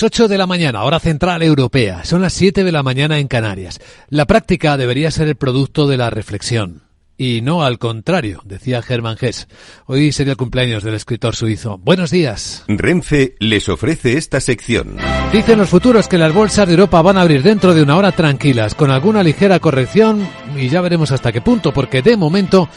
8 de la mañana, hora central europea. Son las 7 de la mañana en Canarias. La práctica debería ser el producto de la reflexión. Y no al contrario, decía Hermann Hesse. Hoy sería el cumpleaños del escritor suizo. Buenos días. Renfe les ofrece esta sección. Dicen los futuros que las bolsas de Europa van a abrir dentro de una hora tranquilas, con alguna ligera corrección, y ya veremos hasta qué punto, porque de momento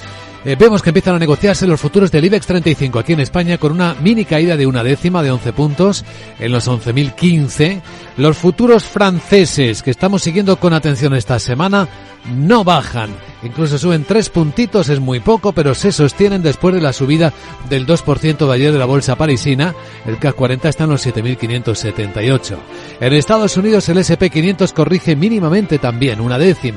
vemos que empiezan a negociarse los futuros del IBEX 35 aquí en España con una mini caída de 0,1 de 11 puntos en los 11.015. Los futuros franceses, que estamos siguiendo con atención esta semana, no bajan. Incluso suben 3 puntitos, es muy poco, pero se sostienen después de la subida del 2% de ayer de la bolsa parisina. El CAC 40 está en los 7.578. En Estados Unidos el S&P 500 corrige mínimamente también, 0,1.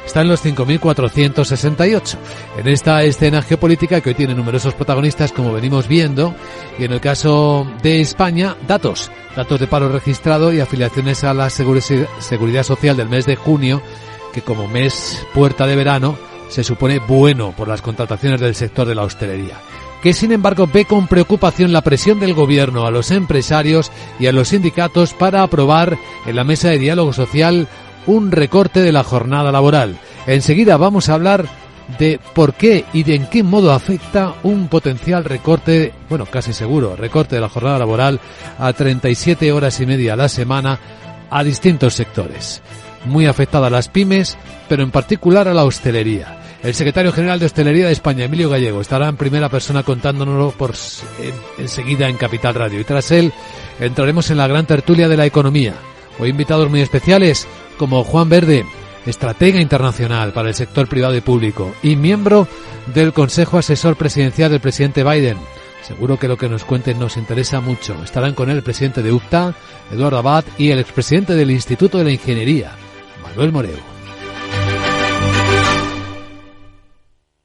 Está en los 5.468. En esta escena geopolítica que hoy tiene numerosos protagonistas, como venimos viendo, y en el caso de España, datos de paro registrado y afiliaciones a la Seguridad Social del mes de junio, que como mes puerta de verano se supone bueno por las contrataciones del sector de la hostelería, que sin embargo ve con preocupación la presión del gobierno a los empresarios y a los sindicatos para aprobar en la mesa de diálogo social un recorte de la jornada laboral. Enseguida vamos a hablar de por qué y de en qué modo afecta un potencial recorte, bueno, casi seguro, recorte de la jornada laboral a 37 horas y media a la semana a distintos sectores. Muy afectada a las pymes, pero en particular a la hostelería. El secretario general de Hostelería de España, Emilio Gallego, estará en primera persona contándonoslo enseguida en Capital Radio. Y tras él, entraremos en la gran tertulia de la economía. Hoy invitados muy especiales como Juan Verde, estratega internacional para el sector privado y público y miembro del Consejo Asesor Presidencial del presidente Biden. Seguro que lo que nos cuenten nos interesa mucho. Estarán con él el presidente de UPTA, Eduardo Abad, y el expresidente del Instituto de la Ingeniería, Manuel Moreu.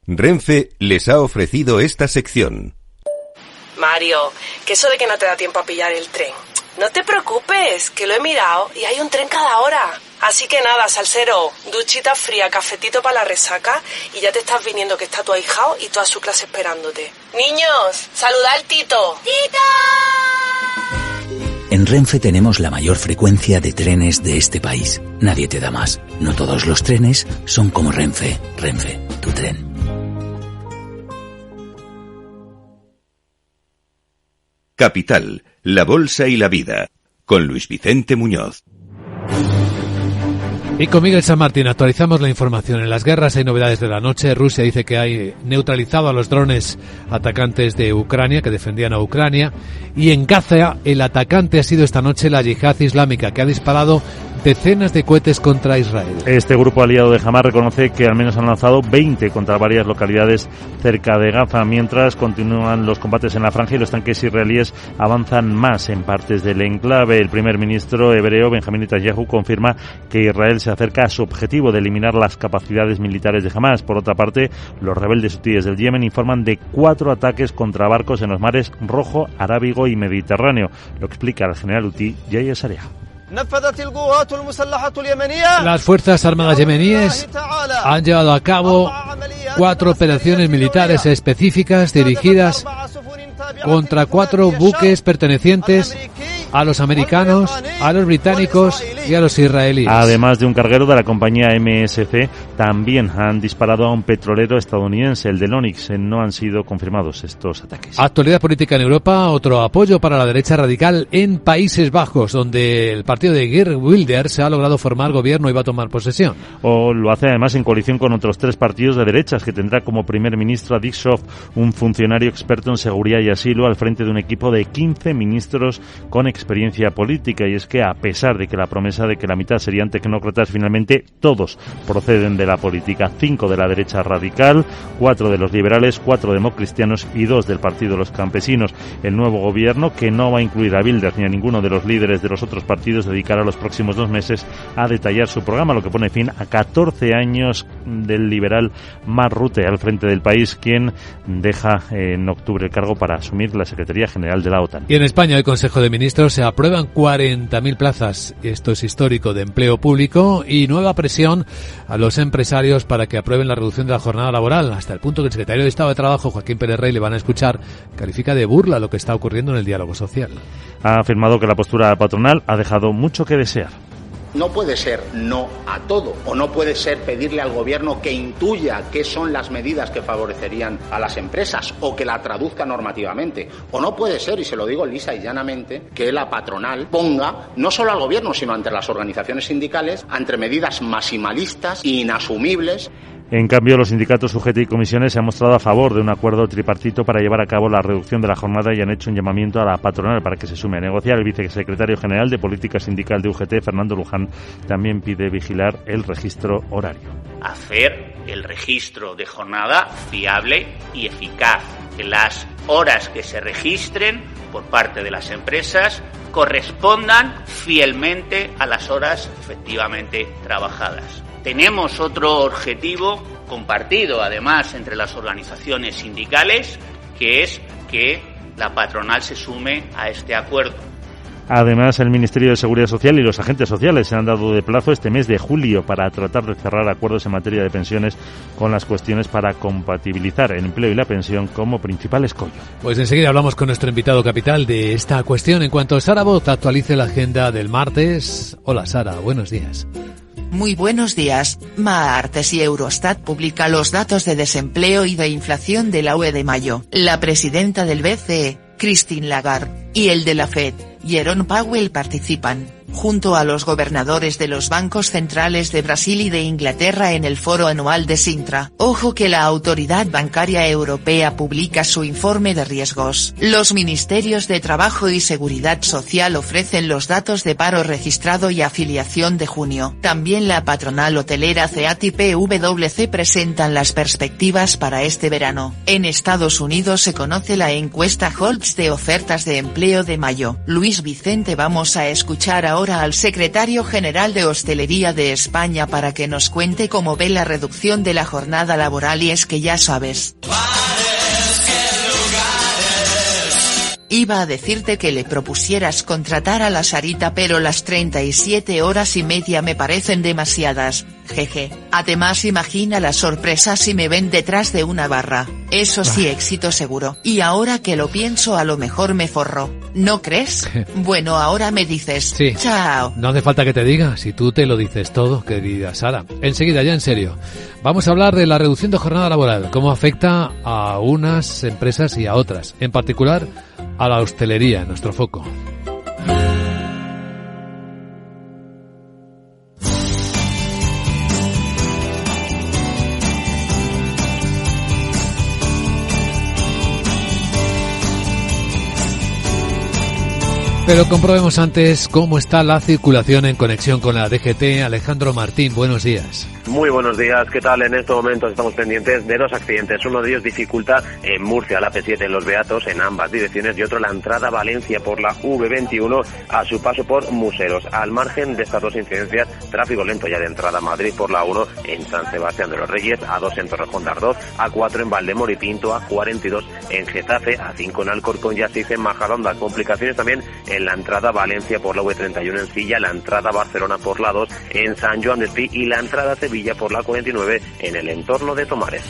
Renfe les ha ofrecido esta sección. Mario, que eso de que no te da tiempo a pillar el tren. No te preocupes, que lo he mirado y hay un tren cada hora. Así que nada, salsero, duchita fría, cafetito para la resaca y ya te estás viniendo que está tu ahijao y toda su clase esperándote. Niños, saludad al Tito. ¡Tito! En Renfe tenemos la mayor frecuencia de trenes de este país. Nadie te da más. No todos los trenes son como Renfe. Renfe, tu tren. Capital, la bolsa y la vida, con Luis Vicente Muñoz. Y con Miguel San Martín actualizamos la información. En las guerras hay novedades de la noche. Rusia dice que hay neutralizado a los drones atacantes de Ucrania, que defendían a Ucrania. Y en Gaza el atacante ha sido esta noche la Yihad Islámica, que ha disparado decenas de cohetes contra Israel. Este grupo aliado de Hamás reconoce que al menos han lanzado 20 contra varias localidades cerca de Gaza, mientras continúan los combates en la franja y los tanques israelíes avanzan más en partes del enclave. El primer ministro hebreo Benjamín Netanyahu confirma que Israel se acerca a su objetivo de eliminar las capacidades militares de Hamás. Por otra parte, los rebeldes hutíes del Yemen informan de 4 ataques contra barcos en los mares Rojo, Arábigo y Mediterráneo. Lo explica el general hutí Yahya Sarea. Las Fuerzas Armadas yemeníes han llevado a cabo 4 operaciones militares específicas dirigidas contra 4 buques pertenecientes a los americanos, a los británicos y a los israelíes. Además de un carguero de la compañía MSC, también han disparado a un petrolero estadounidense, el del Onyx. No han sido confirmados estos ataques. Actualidad política en Europa, otro apoyo para la derecha radical en Países Bajos, donde el partido de Geert Wilders ha logrado formar gobierno y va a tomar posesión. O lo hace además en coalición con otros 3 partidos de derechas, que tendrá como primer ministro a Dick Schoof, un funcionario experto en seguridad y asilo, al frente de un equipo de 15 ministros con experiencia política. Y es que, a pesar de que la promesa de que la mitad serían tecnócratas, finalmente todos proceden de la política. 5 de la derecha radical, 4 de los liberales, 4 democristianos y 2 del Partido de los Campesinos. El nuevo gobierno, que no va a incluir a Wilders ni a ninguno de los líderes de los otros partidos, dedicará los próximos 2 meses a detallar su programa, lo que pone fin a 14 años del liberal Mark Rutte al frente del país, quien deja en octubre el cargo para asumir la Secretaría General de la OTAN. Y en España el Consejo de Ministros se aprueban 40.000 plazas, esto es histórico, de empleo público, y nueva presión a los empresarios para que aprueben la reducción de la jornada laboral, hasta el punto que el secretario de Estado de Trabajo, Joaquín Pérez Rey, le van a escuchar, califica de burla lo que está ocurriendo en el diálogo social. Ha afirmado que la postura patronal ha dejado mucho que desear. No puede ser no a todo, o no puede ser pedirle al gobierno que intuya qué son las medidas que favorecerían a las empresas o que la traduzca normativamente. O no puede ser, y se lo digo lisa y llanamente, que la patronal ponga no solo al gobierno, sino ante las organizaciones sindicales, ante medidas maximalistas e inasumibles. En cambio, los sindicatos UGT y comisiones se han mostrado a favor de un acuerdo tripartito para llevar a cabo la reducción de la jornada y han hecho un llamamiento a la patronal para que se sume a negociar. El vicesecretario general de Política Sindical de UGT, Fernando Luján, también pide vigilar el registro horario. Hacer el registro de jornada fiable y eficaz. Que las horas que se registren por parte de las empresas correspondan fielmente a las horas efectivamente trabajadas. Tenemos otro objetivo compartido, además, entre las organizaciones sindicales, que es que la patronal se sume a este acuerdo. Además, el Ministerio de Seguridad Social y los agentes sociales se han dado de plazo este mes de julio para tratar de cerrar acuerdos en materia de pensiones con las cuestiones para compatibilizar el empleo y la pensión como principal escollo. Pues enseguida hablamos con nuestro invitado capital de esta cuestión. En cuanto Sara Bot actualice la agenda del martes. Hola Sara, buenos días. Muy buenos días. Martes y Eurostat publica los datos de desempleo y de inflación de la UE de mayo. La presidenta del BCE, Christine Lagarde, y el de la Fed, Jerome Powell, participan, junto a los gobernadores de los bancos centrales de Brasil y de Inglaterra, en el foro anual de Sintra. Ojo que la Autoridad Bancaria Europea publica su informe de riesgos. Los ministerios de Trabajo y Seguridad Social ofrecen los datos de paro registrado y afiliación de junio. También la patronal hotelera CEAT y PwC presentan las perspectivas para este verano. En Estados Unidos se conoce la encuesta Holtz de ofertas de empleo de mayo. Luis Vicente, vamos a escuchar ahora al secretario general de Hostelería de España para que nos cuente cómo ve la reducción de la jornada laboral. Y es que ya sabes. Iba a decirte que le propusieras contratar a la Sarita, pero las 37 horas y media me parecen demasiadas, jeje. Además, imagina la sorpresa si me ven detrás de una barra. Eso sí, éxito seguro. Y ahora que lo pienso, a lo mejor me forro. ¿No crees? Bueno, ahora me dices. Sí. Chao. No hace falta que te diga, si tú te lo dices todo, querida Sara. Enseguida, ya en serio, vamos a hablar de la reducción de jornada laboral, cómo afecta a unas empresas y a otras, en particular a la hostelería, nuestro foco. Pero comprobemos antes cómo está la circulación en conexión con la DGT. Alejandro Martín, buenos días. Muy buenos días, ¿qué tal? En estos momentos estamos pendientes de dos accidentes. Uno de ellos dificulta en Murcia, la P7 en Los Beatos, en ambas direcciones, y otro la entrada a Valencia por la V21 a su paso por Museros. Al margen de estas dos incidencias, tráfico lento ya de entrada a Madrid por la 1 en San Sebastián de los Reyes, A2 en Torrejón de Ardoz, A4 en Valdemoro y Pinto, A42 en Getafe, A5 en Alcorcón y A6 en Majadahonda. Complicaciones también en la entrada a Valencia por la V31 en Silla, la entrada a Barcelona por la 2 en San Joan Despí y la entrada a Sevilla por la 49 en el entorno de Tomares.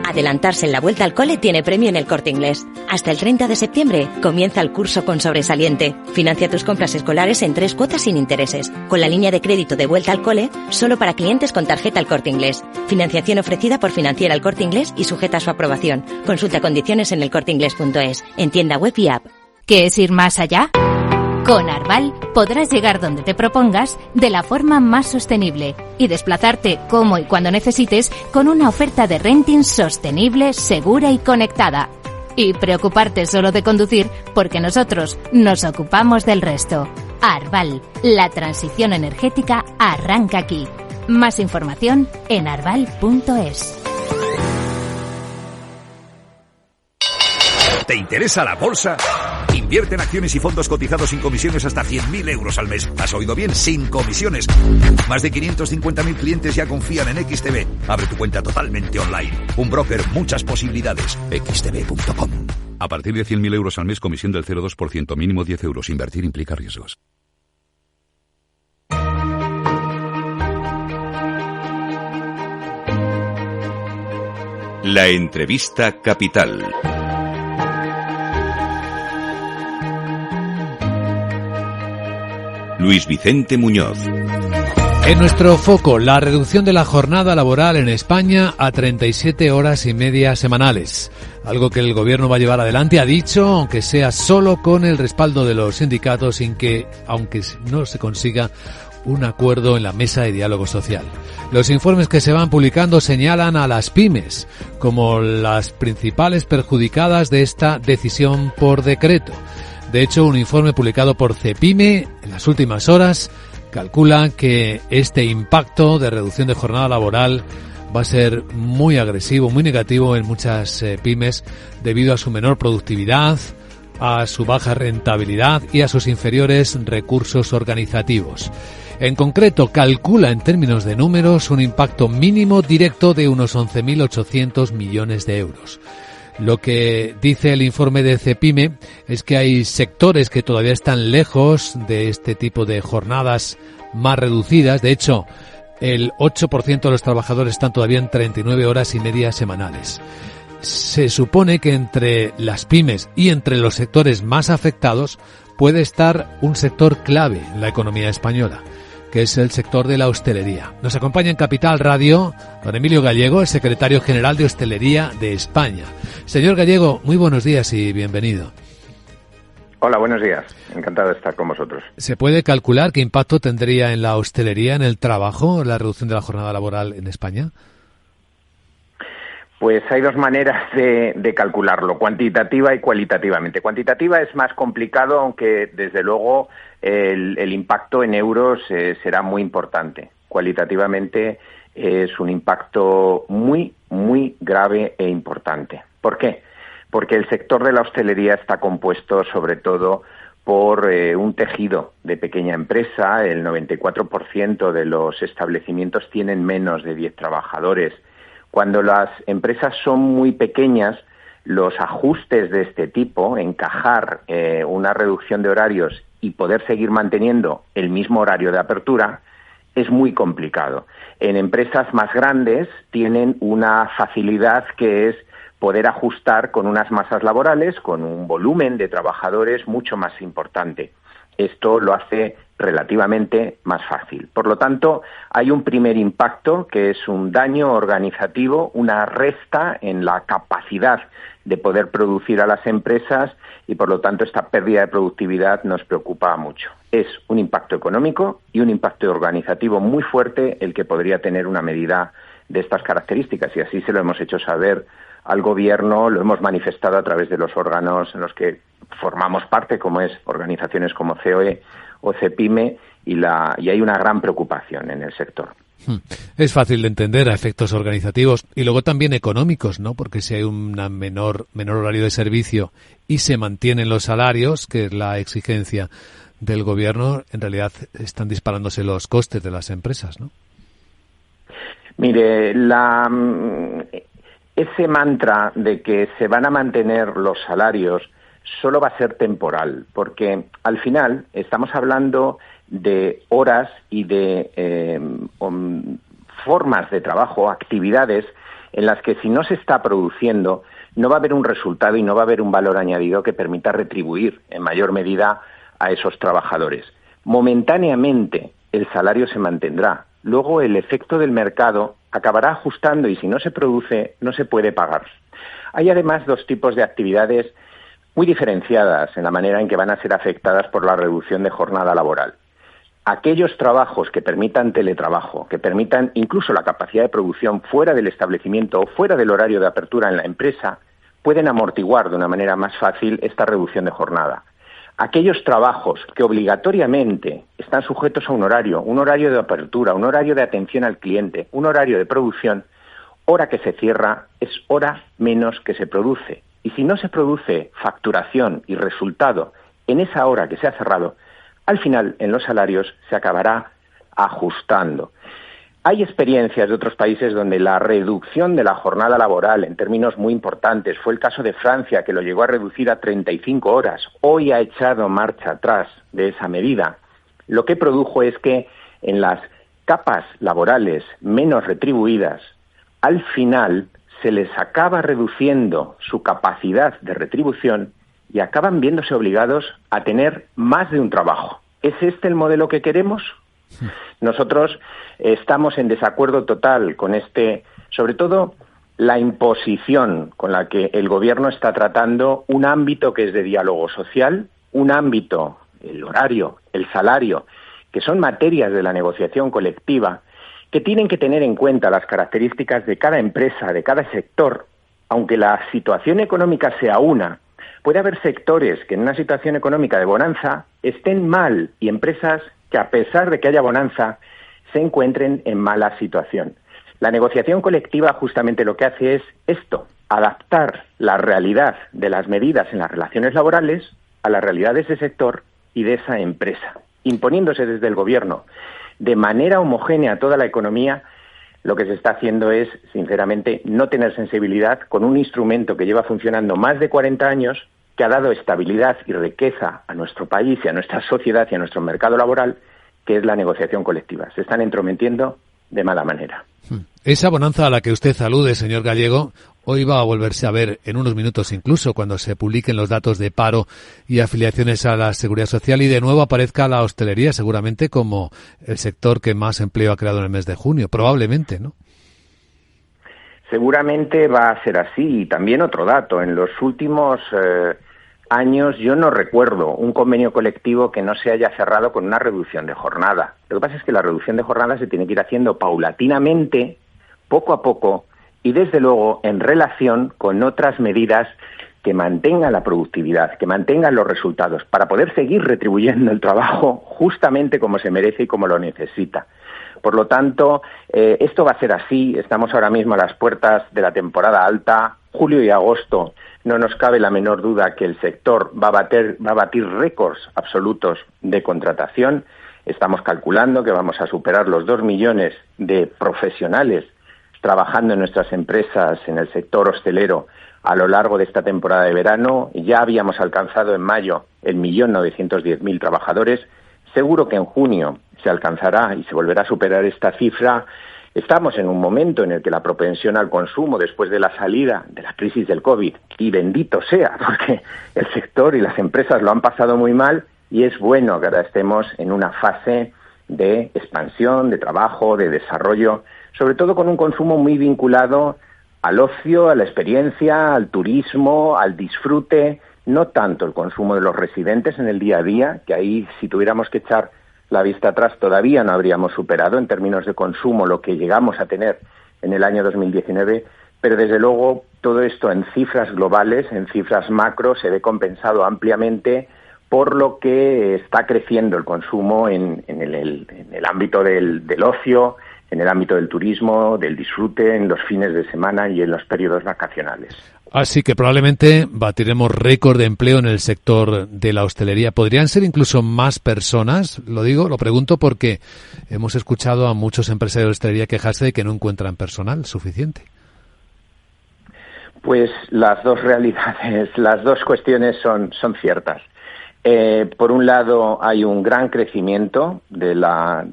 Adelantarse en la vuelta al cole tiene premio en El Corte Inglés. Hasta el 30 de septiembre comienza el curso con sobresaliente. Financia tus compras escolares en 3 cuotas sin intereses, con la línea de crédito de vuelta al cole, solo para clientes con tarjeta El Corte Inglés. Financiación ofrecida por Financiera El Corte Inglés y sujeta a su aprobación. Consulta condiciones en elcorteinglés.es, en tienda web y app. ¿Qué es ir más allá? Con Arval podrás llegar donde te propongas de la forma más sostenible y desplazarte como y cuando necesites con una oferta de renting sostenible, segura y conectada. Y preocuparte solo de conducir porque nosotros nos ocupamos del resto. Arval, la transición energética arranca aquí. Más información en arval.es. ¿Te interesa la bolsa? Invierte en acciones y fondos cotizados sin comisiones hasta 100.000 euros al mes. ¿Has oído bien? Sin comisiones. Más de 550.000 clientes ya confían en XTB. Abre tu cuenta totalmente online. Un broker, muchas posibilidades. xtb.com. A partir de 100.000 euros al mes, comisión del 0,2%, mínimo 10 euros. Invertir implica riesgos. La entrevista capital. Luis Vicente Muñoz. En nuestro foco, la reducción de la jornada laboral en España a 37 horas y media semanales. Algo que el gobierno va a llevar adelante, ha dicho, aunque sea solo con el respaldo de los sindicatos, sin que, aunque no se consiga un acuerdo en la mesa de diálogo social. Los informes que se van publicando señalan a las pymes como las principales perjudicadas de esta decisión por decreto. De hecho, un informe publicado por Cepime en las últimas horas calcula que este impacto de reducción de jornada laboral va a ser muy agresivo, muy negativo en muchas pymes debido a su menor productividad, a su baja rentabilidad y a sus inferiores recursos organizativos. En concreto, calcula en términos de números un impacto mínimo directo de unos 11.800 millones de euros. Lo que dice el informe de Cepime es que hay sectores que todavía están lejos de este tipo de jornadas más reducidas. De hecho, el 8% de los trabajadores están todavía en 39 horas y media semanales. Se supone que entre las pymes y entre los sectores más afectados puede estar un sector clave en la economía española, que es el sector de la hostelería. Nos acompaña en Capital Radio don Emilio Gallego, el secretario general de Hostelería de España. Señor Gallego, muy buenos días y bienvenido. Hola, buenos días. Encantado de estar con vosotros. ¿Se puede calcular qué impacto tendría en la hostelería, en el trabajo, la reducción de la jornada laboral en España? Pues hay dos maneras de calcularlo, cuantitativa y cualitativamente. Cuantitativa es más complicado, aunque desde luego el impacto en euros será muy importante. Cualitativamente es un impacto muy, muy grave e importante. ¿Por qué? Porque el sector de la hostelería está compuesto sobre todo por un tejido de pequeña empresa. El 94% de los establecimientos tienen menos de 10 trabajadores. Cuando las empresas son muy pequeñas, los ajustes de este tipo, encajar una reducción de horarios y poder seguir manteniendo el mismo horario de apertura, es muy complicado. En empresas más grandes tienen una facilidad que es poder ajustar con unas masas laborales, con un volumen de trabajadores mucho más importante. Esto lo hace relativamente más fácil. Por lo tanto, hay un primer impacto que es un daño organizativo, una resta en la capacidad de poder producir a las empresas y, por lo tanto, esta pérdida de productividad nos preocupa mucho. Es un impacto económico y un impacto organizativo muy fuerte el que podría tener una medida de estas características, y así se lo hemos hecho saber al Gobierno, lo hemos manifestado a través de los órganos en los que formamos parte, como es organizaciones como COE o Cepime, y hay una gran preocupación en el sector. Es fácil de entender a efectos organizativos y luego también económicos, ¿no? Porque si hay un menor horario de servicio y se mantienen los salarios, que es la exigencia del Gobierno, en realidad están disparándose los costes de las empresas, ¿no? Mire, ese mantra de que se van a mantener los salarios solo va a ser temporal, porque al final estamos hablando de horas y de formas de trabajo, actividades en las que si no se está produciendo no va a haber un resultado y no va a haber un valor añadido que permita retribuir en mayor medida a esos trabajadores. Momentáneamente el salario se mantendrá, luego el efecto del mercado acabará ajustando y si no se produce no se puede pagar. Hay además dos tipos de actividades muy diferenciadas en la manera en que van a ser afectadas por la reducción de jornada laboral. Aquellos trabajos que permitan teletrabajo, que permitan incluso la capacidad de producción fuera del establecimiento o fuera del horario de apertura en la empresa, pueden amortiguar de una manera más fácil esta reducción de jornada. Aquellos trabajos que obligatoriamente están sujetos a un horario de apertura, un horario de atención al cliente, un horario de producción, hora que se cierra es hora menos que se produce. Y si no se produce facturación y resultado en esa hora que se ha cerrado, al final en los salarios se acabará ajustando. Hay experiencias de otros países donde la reducción de la jornada laboral en términos muy importantes, fue el caso de Francia, que lo llegó a reducir a 35 horas. Hoy ha echado marcha atrás de esa medida. Lo que produjo es que en las capas laborales menos retribuidas, al final se les acaba reduciendo su capacidad de retribución y acaban viéndose obligados a tener más de un trabajo. ¿Es este el modelo que queremos? Nosotros estamos en desacuerdo total con sobre todo la imposición con la que el gobierno está tratando un ámbito que es de diálogo social, un ámbito, el horario, el salario, que son materias de la negociación colectiva, que tienen que tener en cuenta las características de cada empresa, de cada sector. Aunque la situación económica sea una, puede haber sectores que en una situación económica de bonanza estén mal y empresas que a pesar de que haya bonanza se encuentren en mala situación. La negociación colectiva justamente lo que hace es esto, adaptar la realidad de las medidas en las relaciones laborales a la realidad de ese sector y de esa empresa. Imponiéndose desde el gobierno de manera homogénea a toda la economía, lo que se está haciendo es, sinceramente, no tener sensibilidad con un instrumento que lleva funcionando más de 40 años, que ha dado estabilidad y riqueza a nuestro país y a nuestra sociedad y a nuestro mercado laboral, que es la negociación colectiva. Se están entrometiendo de mala manera. Esa bonanza a la que usted alude, señor Gallego, hoy va a volverse a ver en unos minutos incluso cuando se publiquen los datos de paro y afiliaciones a la Seguridad Social y de nuevo aparezca la hostelería seguramente como el sector que más empleo ha creado en el mes de junio, probablemente, ¿no? Seguramente va a ser así. Y también otro dato, en los últimos años yo no recuerdo un convenio colectivo que no se haya cerrado con una reducción de jornada. Lo que pasa es que la reducción de jornada se tiene que ir haciendo paulatinamente, poco a poco, y desde luego en relación con otras medidas que mantengan la productividad, que mantengan los resultados, para poder seguir retribuyendo el trabajo justamente como se merece y como lo necesita. Por lo tanto, esto va a ser así. Estamos ahora mismo a las puertas de la temporada alta. Julio y agosto, no nos cabe la menor duda que el sector va a batir récords absolutos de contratación. Estamos calculando que vamos a superar los 2 millones de profesionales trabajando en nuestras empresas en el sector hostelero a lo largo de esta temporada de verano. Ya habíamos alcanzado en mayo el 1.910.000 trabajadores. Seguro que en junio se alcanzará y se volverá a superar esta cifra. Estamos en un momento en el que la propensión al consumo después de la salida de la crisis del COVID, y bendito sea, porque el sector y las empresas lo han pasado muy mal, y es bueno que ahora estemos en una fase de expansión, de trabajo, de desarrollo, sobre todo con un consumo muy vinculado al ocio, a la experiencia, al turismo, al disfrute, no tanto el consumo de los residentes en el día a día, que ahí si tuviéramos que echar la vista atrás todavía no habríamos superado en términos de consumo lo que llegamos a tener en el año 2019, pero desde luego todo esto en cifras globales, en cifras macro, se ve compensado ampliamente por lo que está creciendo el consumo en el ámbito del ocio, en el ámbito del turismo, del disfrute, en los fines de semana y en los periodos vacacionales. Así que probablemente batiremos récord de empleo en el sector de la hostelería. ¿Podrían ser incluso más personas? Lo pregunto porque hemos escuchado a muchos empresarios de hostelería quejarse de que no encuentran personal suficiente. Pues las dos realidades, las dos cuestiones son ciertas. Por un lado hay un gran crecimiento de la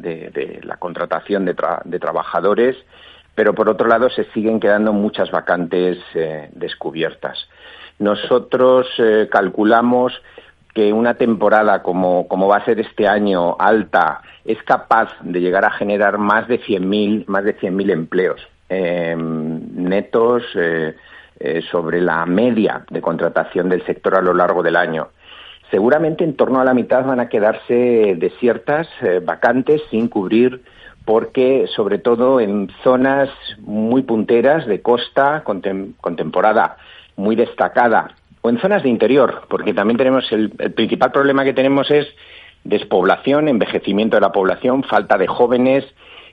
contratación de trabajadores, pero por otro lado se siguen quedando muchas vacantes descubiertas. Nosotros calculamos que una temporada como va a ser este año alta es capaz de llegar a generar más de 100.000 empleos netos sobre la media de contratación del sector a lo largo del año. Seguramente en torno a la mitad van a quedarse desiertas, vacantes, sin cubrir, porque sobre todo en zonas muy punteras de costa, con temporada muy destacada, o en zonas de interior, porque también tenemos el principal problema que tenemos es despoblación, envejecimiento de la población, falta de jóvenes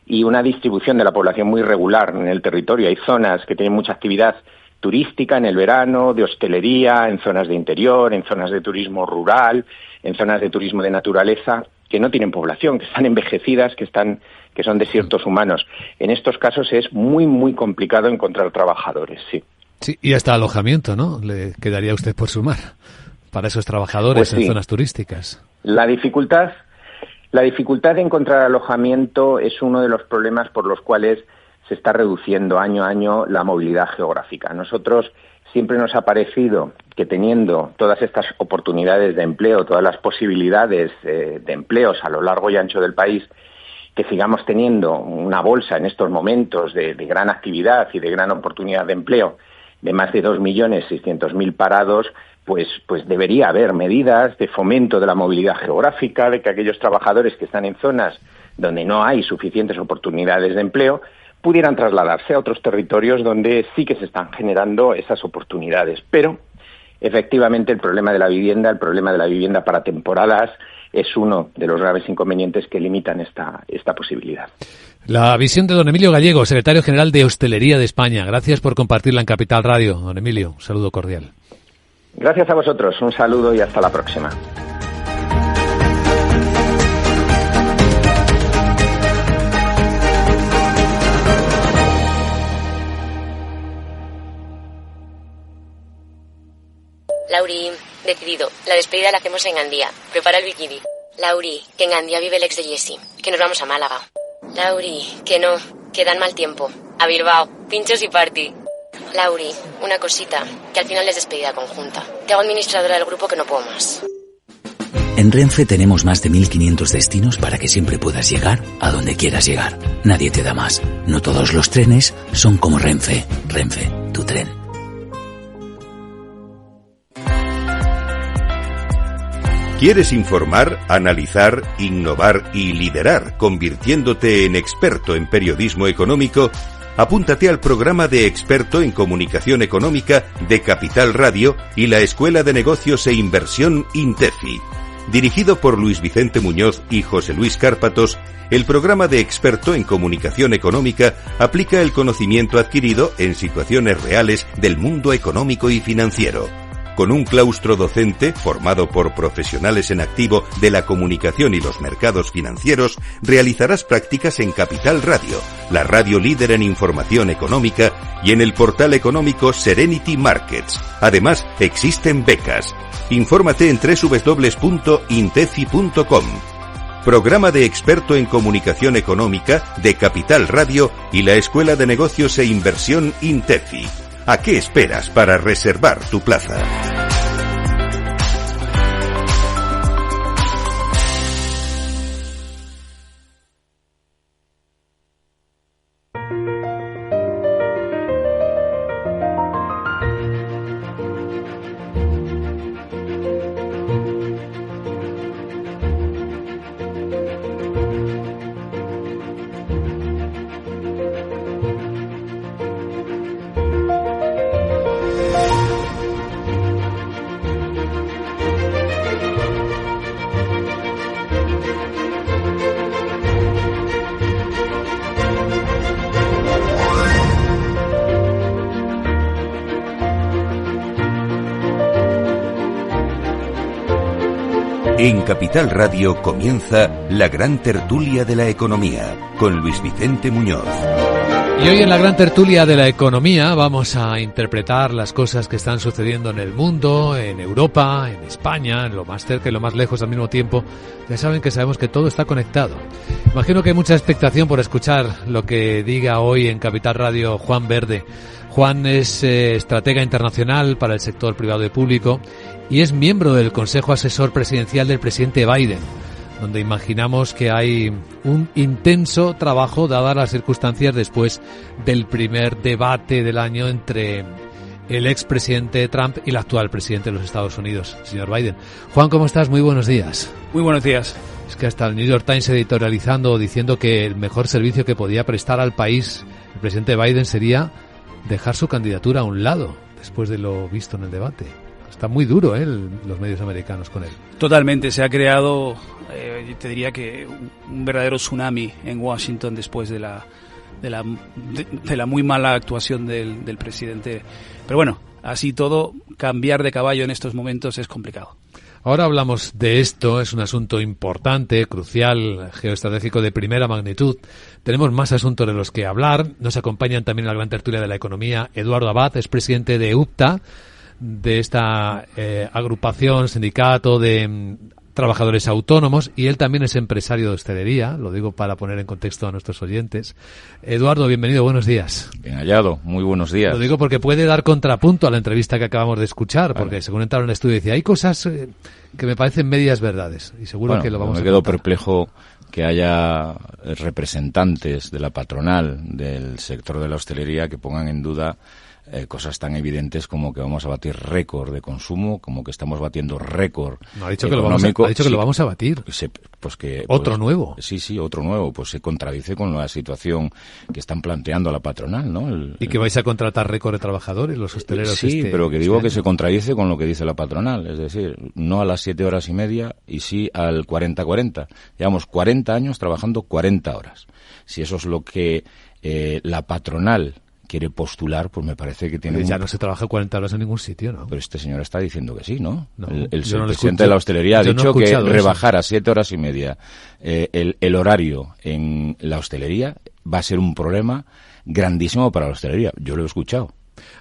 y una distribución de la población muy irregular en el territorio. Hay zonas que tienen mucha actividad turística en el verano, de hostelería, en zonas de interior, en zonas de turismo rural, en zonas de turismo de naturaleza, que no tienen población, que están envejecidas, que son desiertos humanos. En estos casos es muy, muy complicado encontrar trabajadores, sí. Sí, y hasta alojamiento, ¿no? Le quedaría a usted por sumar para esos trabajadores en zonas turísticas. La dificultad de encontrar alojamiento es uno de los problemas por los cuales se está reduciendo año a año la movilidad geográfica. A nosotros siempre nos ha parecido que teniendo todas estas oportunidades de empleo, todas las posibilidades de empleos a lo largo y ancho del país, que sigamos teniendo una bolsa en estos momentos de gran actividad y de gran oportunidad de empleo de más de 2.600.000 parados, pues debería haber medidas de fomento de la movilidad geográfica, de que aquellos trabajadores que están en zonas donde no hay suficientes oportunidades de empleo pudieran trasladarse a otros territorios donde sí que se están generando esas oportunidades. Pero, efectivamente, el problema de la vivienda para temporadas, es uno de los graves inconvenientes que limitan esta posibilidad. La visión de don Emilio Gallego, secretario general de Hostelería de España. Gracias por compartirla en Capital Radio. Don Emilio, un saludo cordial. Gracias a vosotros, un saludo y hasta la próxima. Lauri, decidido, la despedida la hacemos en Gandía. Prepara el bikini. Lauri, que en Gandía vive el ex de Jessie, que nos vamos a Málaga. Lauri, que no, que dan mal tiempo. A Bilbao, pinchos y party. Lauri, una cosita, que al final es despedida conjunta. Te hago administradora del grupo que no puedo más. En Renfe tenemos más de 1.500 destinos para que siempre puedas llegar a donde quieras llegar. Nadie te da más. No todos los trenes son como Renfe. Renfe, tu tren. ¿Quieres informar, analizar, innovar y liderar, convirtiéndote en experto en periodismo económico? Apúntate al programa de experto en comunicación económica de Capital Radio y la Escuela de Negocios e Inversión INTEFI. Dirigido por Luis Vicente Muñoz y José Luis Cárpatos, el programa de experto en comunicación económica aplica el conocimiento adquirido en situaciones reales del mundo económico y financiero. Con un claustro docente formado por profesionales en activo de la comunicación y los mercados financieros, realizarás prácticas en Capital Radio, la radio líder en información económica, y en el portal económico Serenity Markets. Además, existen becas. Infórmate en www.intefi.com. Programa de experto en comunicación económica de Capital Radio y la Escuela de Negocios e Inversión INTEFI. ¿A qué esperas para reservar tu plaza? En Capital Radio comienza la gran tertulia de la economía con Luis Vicente Muñoz. Y hoy en la gran tertulia de la economía vamos a interpretar las cosas que están sucediendo en el mundo, en Europa, en España, en lo más cerca y lo más lejos al mismo tiempo. Ya saben que sabemos que todo está conectado. Imagino que hay mucha expectación por escuchar lo que diga hoy en Capital Radio Juan Verde. Juan es estratega internacional para el sector privado y público y es miembro del Consejo Asesor Presidencial del presidente Biden, donde imaginamos que hay un intenso trabajo dadas las circunstancias después del primer debate del año entre el expresidente Trump y el actual presidente de los Estados Unidos, señor Biden. Juan, ¿cómo estás? Muy buenos días. Muy buenos días. Es que hasta el New York Times editorializando, diciendo que el mejor servicio que podía prestar al país el presidente Biden sería dejar su candidatura a un lado después de lo visto en el debate. Está muy duro los medios americanos con él. Totalmente, se ha creado, te diría que un verdadero tsunami en Washington después de la muy mala actuación del presidente. Pero bueno, así todo, cambiar de caballo en estos momentos es complicado. Ahora hablamos de esto, es un asunto importante, crucial, geoestratégico de primera magnitud. Tenemos más asuntos de los que hablar. Nos acompañan también en la gran tertulia de la economía Eduardo Abad, es presidente de UPTA, de esta agrupación, sindicato de trabajadores autónomos, y él también es empresario de hostelería, lo digo para poner en contexto a nuestros oyentes. Eduardo, bienvenido, buenos días. Bien hallado, muy buenos días. Lo digo porque puede dar contrapunto a la entrevista que acabamos de escuchar, porque según entraron en el estudio decía, hay cosas que me parecen medias verdades, y seguro que lo vamos a me quedo contar. perplejo que haya representantes de la patronal del sector de la hostelería que pongan en duda cosas tan evidentes como que vamos a batir récord de consumo, como que estamos batiendo récord no, ha dicho económico. Que lo vamos a batir. Otro nuevo. Sí, otro nuevo. Pues se contradice con la situación que están planteando a la patronal, ¿no? Y que vais a contratar récord de trabajadores, los hosteleros. Sí, pero que digo que se contradice con lo que dice la patronal. Es decir, no a las 7 horas y media y sí al 40-40. Llevamos 40 años trabajando 40 horas. Si eso es lo que la patronal quiere postular, pues me parece que tiene... Ya no se trabaja 40 horas en ningún sitio, ¿no? Pero este señor está diciendo que sí, ¿no? El no presidente de la hostelería ha dicho que rebajar a 7 horas y media el horario en la hostelería va a ser un problema grandísimo para la hostelería. Yo lo he escuchado.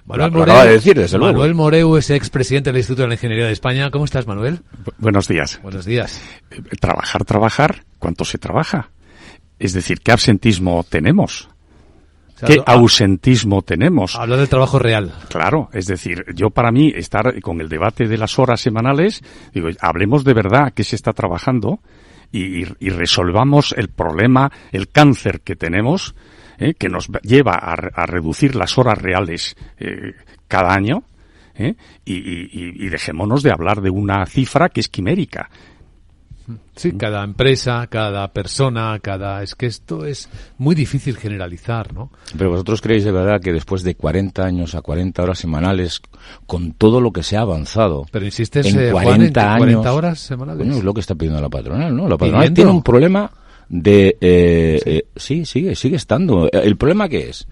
Manuel Moreu, acaba de decir, desde luego. Manuel Moreu es expresidente del Instituto de la Ingeniería de España. ¿Cómo estás, Manuel? Buenos días. Buenos días. Trabajar, ¿cuánto se trabaja? Es decir, ¿qué absentismo tenemos? ¿Qué ausentismo tenemos? Habla del trabajo real. Claro, es decir, yo para mí estar con el debate de las horas semanales, digo, hablemos de verdad qué se está trabajando y resolvamos el problema, el cáncer que tenemos, que nos lleva a reducir las horas reales cada año, y dejémonos de hablar de una cifra que es quimérica. Sí, cada empresa, cada persona, es que esto es muy difícil generalizar, ¿no? Pero vosotros creéis de verdad que después de 40 años a 40 horas semanales, con todo lo que se ha avanzado... Pero insistes, en 40 Juan, en 40 años, horas semanales. Bueno, es lo que está pidiendo la patronal, ¿no? La patronal tiene un problema de... sigue estando. ¿El problema qué es?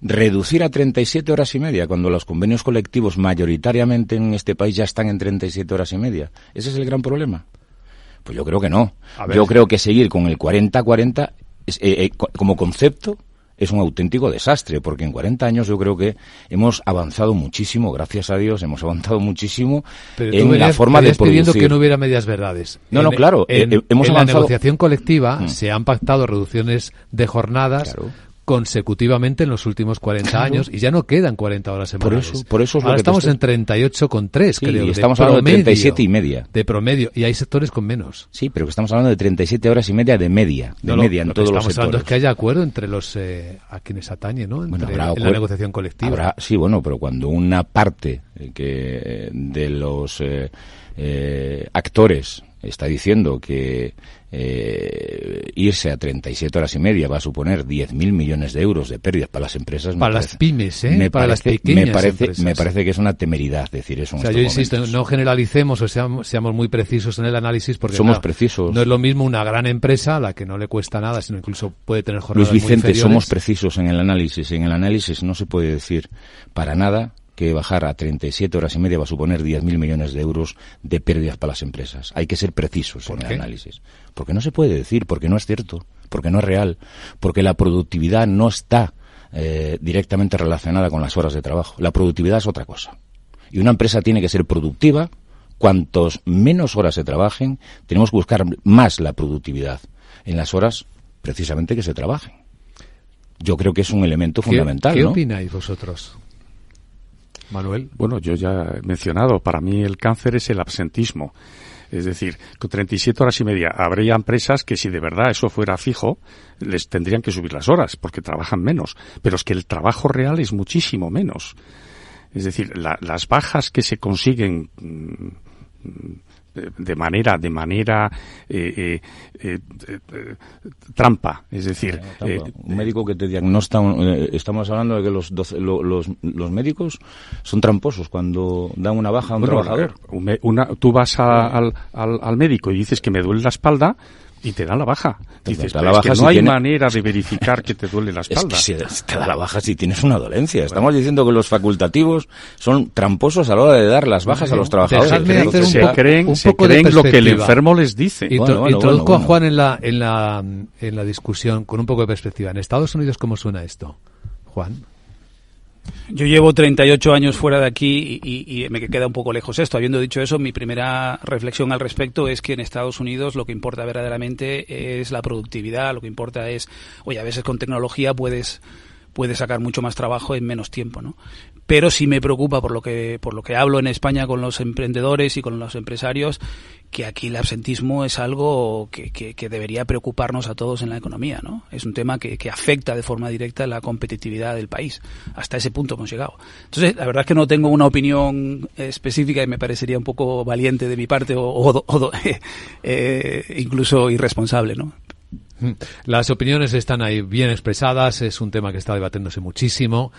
Reducir a 37 horas y media cuando los convenios colectivos mayoritariamente en este país ya están en 37 horas y media. ¿Ese es el gran problema? Pues yo creo que no. Yo creo que seguir con el 40-40 como concepto es un auténtico desastre, porque en 40 años yo creo que hemos avanzado muchísimo, gracias a Dios, hemos avanzado muchísimo en la forma de producir. Pidiendo que no hubiera medias verdades. Claro. Hemos en avanzado. La negociación colectiva se han pactado reducciones de jornadas consecutivamente en los últimos 40 años y ya no quedan 40 horas semanales. Por eso es ahora lo que estamos en 38,3, creo. Y estamos hablando de 37 y media. De promedio, y hay sectores con menos. Sí, pero que estamos hablando de 37 horas y media de media, en todos los sectores. Estamos hablando es que haya acuerdo entre los a quienes atañe, ¿no? En la negociación colectiva. Sí, pero cuando una parte de los actores está diciendo que irse a 37 horas y media va a suponer 10.000 millones de euros de pérdidas para las empresas. Para las pymes, para las pequeñas empresas. Me parece que es una temeridad decir eso en estos yo insisto, no generalicemos o seamos muy precisos en el análisis, porque somos precisos. No es lo mismo una gran empresa a la que no le cuesta nada, sino incluso puede tener jornadas Luis Vicente, muy inferiores. somos precisos en el análisis. En el análisis no se puede decir para nada que bajar a 37 horas y media va a suponer 10.000 millones de euros de pérdidas para las empresas. Hay que ser precisos en el análisis. Porque no se puede decir, porque no es cierto, porque no es real, porque la productividad no está directamente relacionada con las horas de trabajo. La productividad es otra cosa. Y una empresa tiene que ser productiva. Cuantos menos horas se trabajen, tenemos que buscar más la productividad en las horas precisamente que se trabajen. Yo creo que es un elemento fundamental. ¿Qué opináis vosotros, Manuel? Bueno, yo ya he mencionado, para mí el cáncer es el absentismo. Es decir, con 37 horas y media habría empresas que si de verdad eso fuera fijo, les tendrían que subir las horas porque trabajan menos. Pero es que el trabajo real es muchísimo menos. Es decir, las bajas que se consiguen de manera trampa, es decir, un médico que te diagnostica, estamos hablando de que los médicos son tramposos cuando dan una baja a un trabajador. Tú vas al médico y dices que me duele la espalda, Y te dan la baja. Dices, te da la baja que si no hay tiene... manera de verificar que te duele la espalda. Es que te da la baja si tienes una dolencia. Estamos diciendo que los facultativos son tramposos a la hora de dar las bajas a los trabajadores. Se creen lo que el enfermo les dice. Introduzco a Juan en la discusión con un poco de perspectiva. ¿En Estados Unidos cómo suena esto, Juan? Yo llevo 38 años fuera de aquí y me queda un poco lejos esto. Habiendo dicho eso, mi primera reflexión al respecto es que en Estados Unidos lo que importa verdaderamente es la productividad. Lo que importa es, oye, a veces con tecnología puedes sacar mucho más trabajo en menos tiempo, ¿no? Pero sí me preocupa por lo que hablo en España con los emprendedores y con los empresarios, que aquí el absentismo es algo que debería preocuparnos a todos en la economía, ¿no? Es un tema que afecta de forma directa la competitividad del país. Hasta ese punto hemos llegado. Entonces, la verdad es que no tengo una opinión específica y me parecería un poco valiente de mi parte o incluso irresponsable, ¿no? Las opiniones están ahí bien expresadas, es un tema que está debatiéndose muchísimo.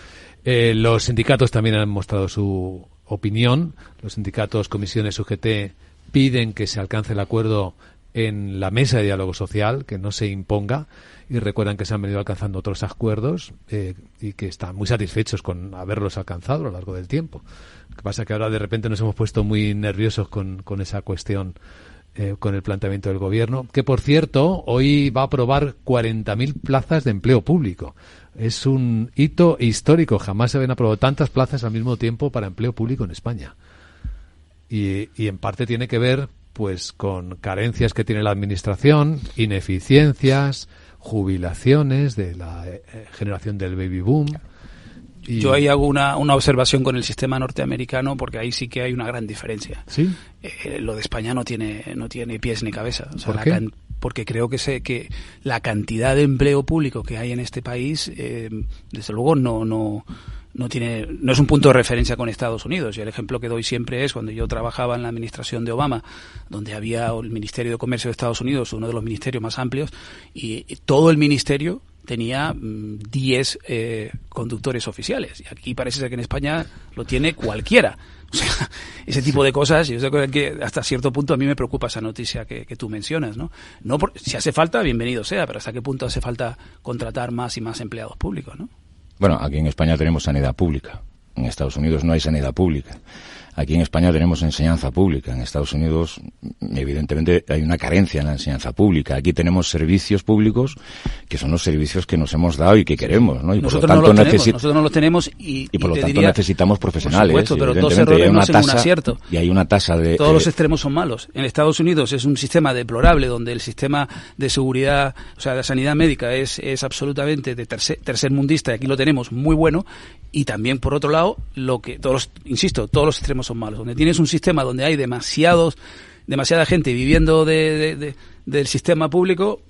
Los sindicatos también han mostrado su opinión. Los sindicatos, comisiones UGT, piden que se alcance el acuerdo en la mesa de diálogo social, que no se imponga, y recuerdan que se han venido alcanzando otros acuerdos y que están muy satisfechos con haberlos alcanzado a lo largo del tiempo. Lo que pasa es que ahora de repente nos hemos puesto muy nerviosos con esa cuestión, con el planteamiento del gobierno, que por cierto hoy va a aprobar 40.000 plazas de empleo público. Es un hito histórico, jamás se habían aprobado tantas plazas al mismo tiempo para empleo público en España. Y en parte tiene que ver pues con carencias que tiene la administración, ineficiencias, jubilaciones de la generación del baby boom. Yo ahí hago una observación con el sistema norteamericano, porque ahí sí que hay una gran diferencia. ¿Sí? Lo de España no tiene pies ni cabeza. O sea, ¿por qué? Porque creo que la cantidad de empleo público que hay en este país, desde luego no es un punto de referencia con Estados Unidos. Y el ejemplo que doy siempre es cuando yo trabajaba en la administración de Obama, donde había el Ministerio de Comercio de Estados Unidos, uno de los ministerios más amplios, y todo el ministerio tenía 10 conductores oficiales. Y aquí parece ser que en España lo tiene cualquiera. O sea, ese tipo de cosas, yo creo que hasta cierto punto a mí me preocupa esa noticia que tú mencionas, ¿no? Si hace falta, bienvenido sea, pero hasta qué punto hace falta contratar más y más empleados públicos, ¿no? Bueno, aquí en España tenemos sanidad pública. En Estados Unidos no hay sanidad pública. Aquí en España tenemos enseñanza pública. En Estados Unidos, evidentemente, hay una carencia en la enseñanza pública. Aquí tenemos servicios públicos que son los servicios que nos hemos dado y que queremos, ¿no? Y nosotros no los tenemos y por lo tanto necesitamos profesionales. Por supuesto, pero dos errores no hacen un acierto. Y hay una tasa de... Todos los extremos son malos. En Estados Unidos es un sistema deplorable donde el sistema de seguridad, o sea, la sanidad médica es absolutamente de tercermundista, y aquí lo tenemos muy bueno. Y también, por otro lado, todos los extremos son malos. Donde tienes un sistema donde hay demasiada gente viviendo del sistema público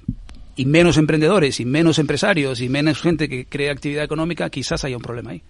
y menos emprendedores y menos empresarios y menos gente que crea actividad económica, quizás haya un problema ahí.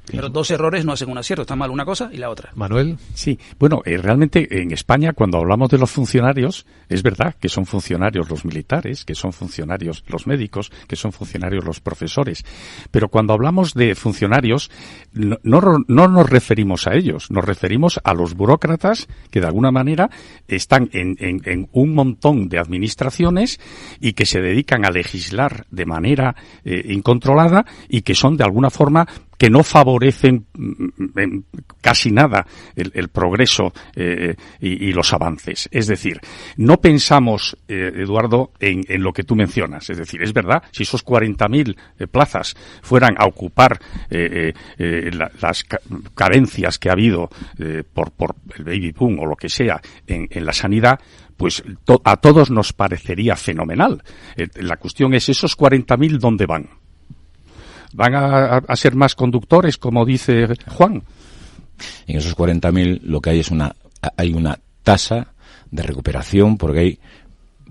Pero dos errores no hacen un acierto, está mal una cosa y la otra. Manuel. Sí, bueno, realmente en España cuando hablamos de los funcionarios, es verdad que son funcionarios los militares, que son funcionarios los médicos, que son funcionarios los profesores, pero cuando hablamos de funcionarios no nos referimos a ellos, nos referimos a los burócratas que de alguna manera están en un montón de administraciones y que se dedican a legislar de manera incontrolada y que son de alguna forma que no favorecen casi nada el progreso y los avances. Es decir, no pensamos, Eduardo, en lo que tú mencionas. Es decir, es verdad, si esos 40.000 plazas fueran a ocupar las carencias que ha habido por el baby boom o lo que sea en la sanidad, pues a todos nos parecería fenomenal. La cuestión es, ¿esos 40.000 dónde van? ¿Van a ser más conductores, como dice Juan? En esos 40.000 lo que hay es hay una tasa de recuperación, porque hay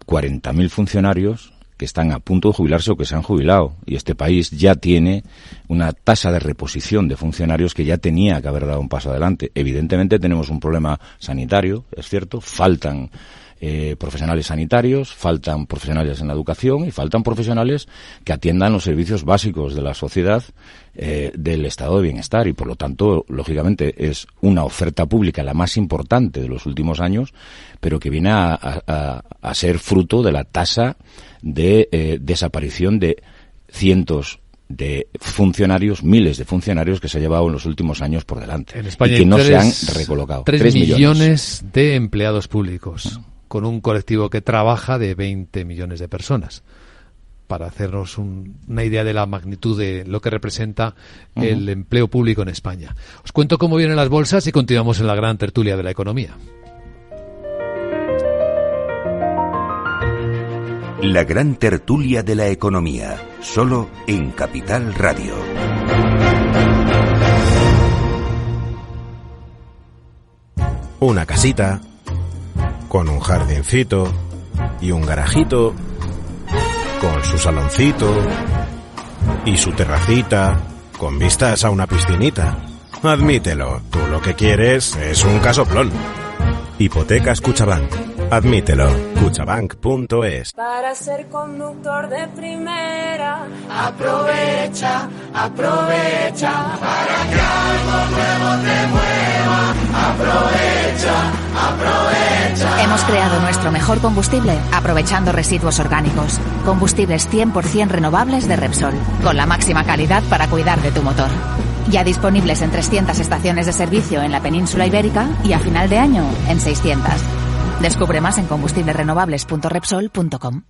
40.000 funcionarios que están a punto de jubilarse o que se han jubilado. Y este país ya tiene una tasa de reposición de funcionarios que ya tenía que haber dado un paso adelante. Evidentemente tenemos un problema sanitario, es cierto, faltan profesionales sanitarios, faltan profesionales en la educación y faltan profesionales que atiendan los servicios básicos de la sociedad, del estado de bienestar, y por lo tanto, lógicamente, es una oferta pública la más importante de los últimos años, pero que viene a ser fruto de la tasa de desaparición de cientos de funcionarios, miles de funcionarios que se ha llevado en los últimos años por delante. En España y que no se han recolocado. 3 millones de empleados públicos, con un colectivo que trabaja de 20 millones de personas. Para hacernos una idea de la magnitud de lo que representa el empleo público en España. Os cuento cómo vienen las bolsas y continuamos en la gran tertulia de la economía. La gran tertulia de la economía, solo en Capital Radio. Una casita, con un jardincito y un garajito, con su saloncito y su terracita, con vistas a una piscinita. Admítelo, tú lo que quieres es un casoplón. Hipotecas Cuchabank. Admítelo. Cuchabank.es. Para ser conductor de primera, aprovecha, aprovecha. Para que algo nuevo te mueva, aprovecha, aprovecha. Hemos creado nuestro mejor combustible aprovechando residuos orgánicos. Combustibles 100% renovables de Repsol, con la máxima calidad para cuidar de tu motor. Ya disponibles en 300 estaciones de servicio en la península ibérica y a final de año en 600. Descubre más en combustiblesrenovables.repsol.com.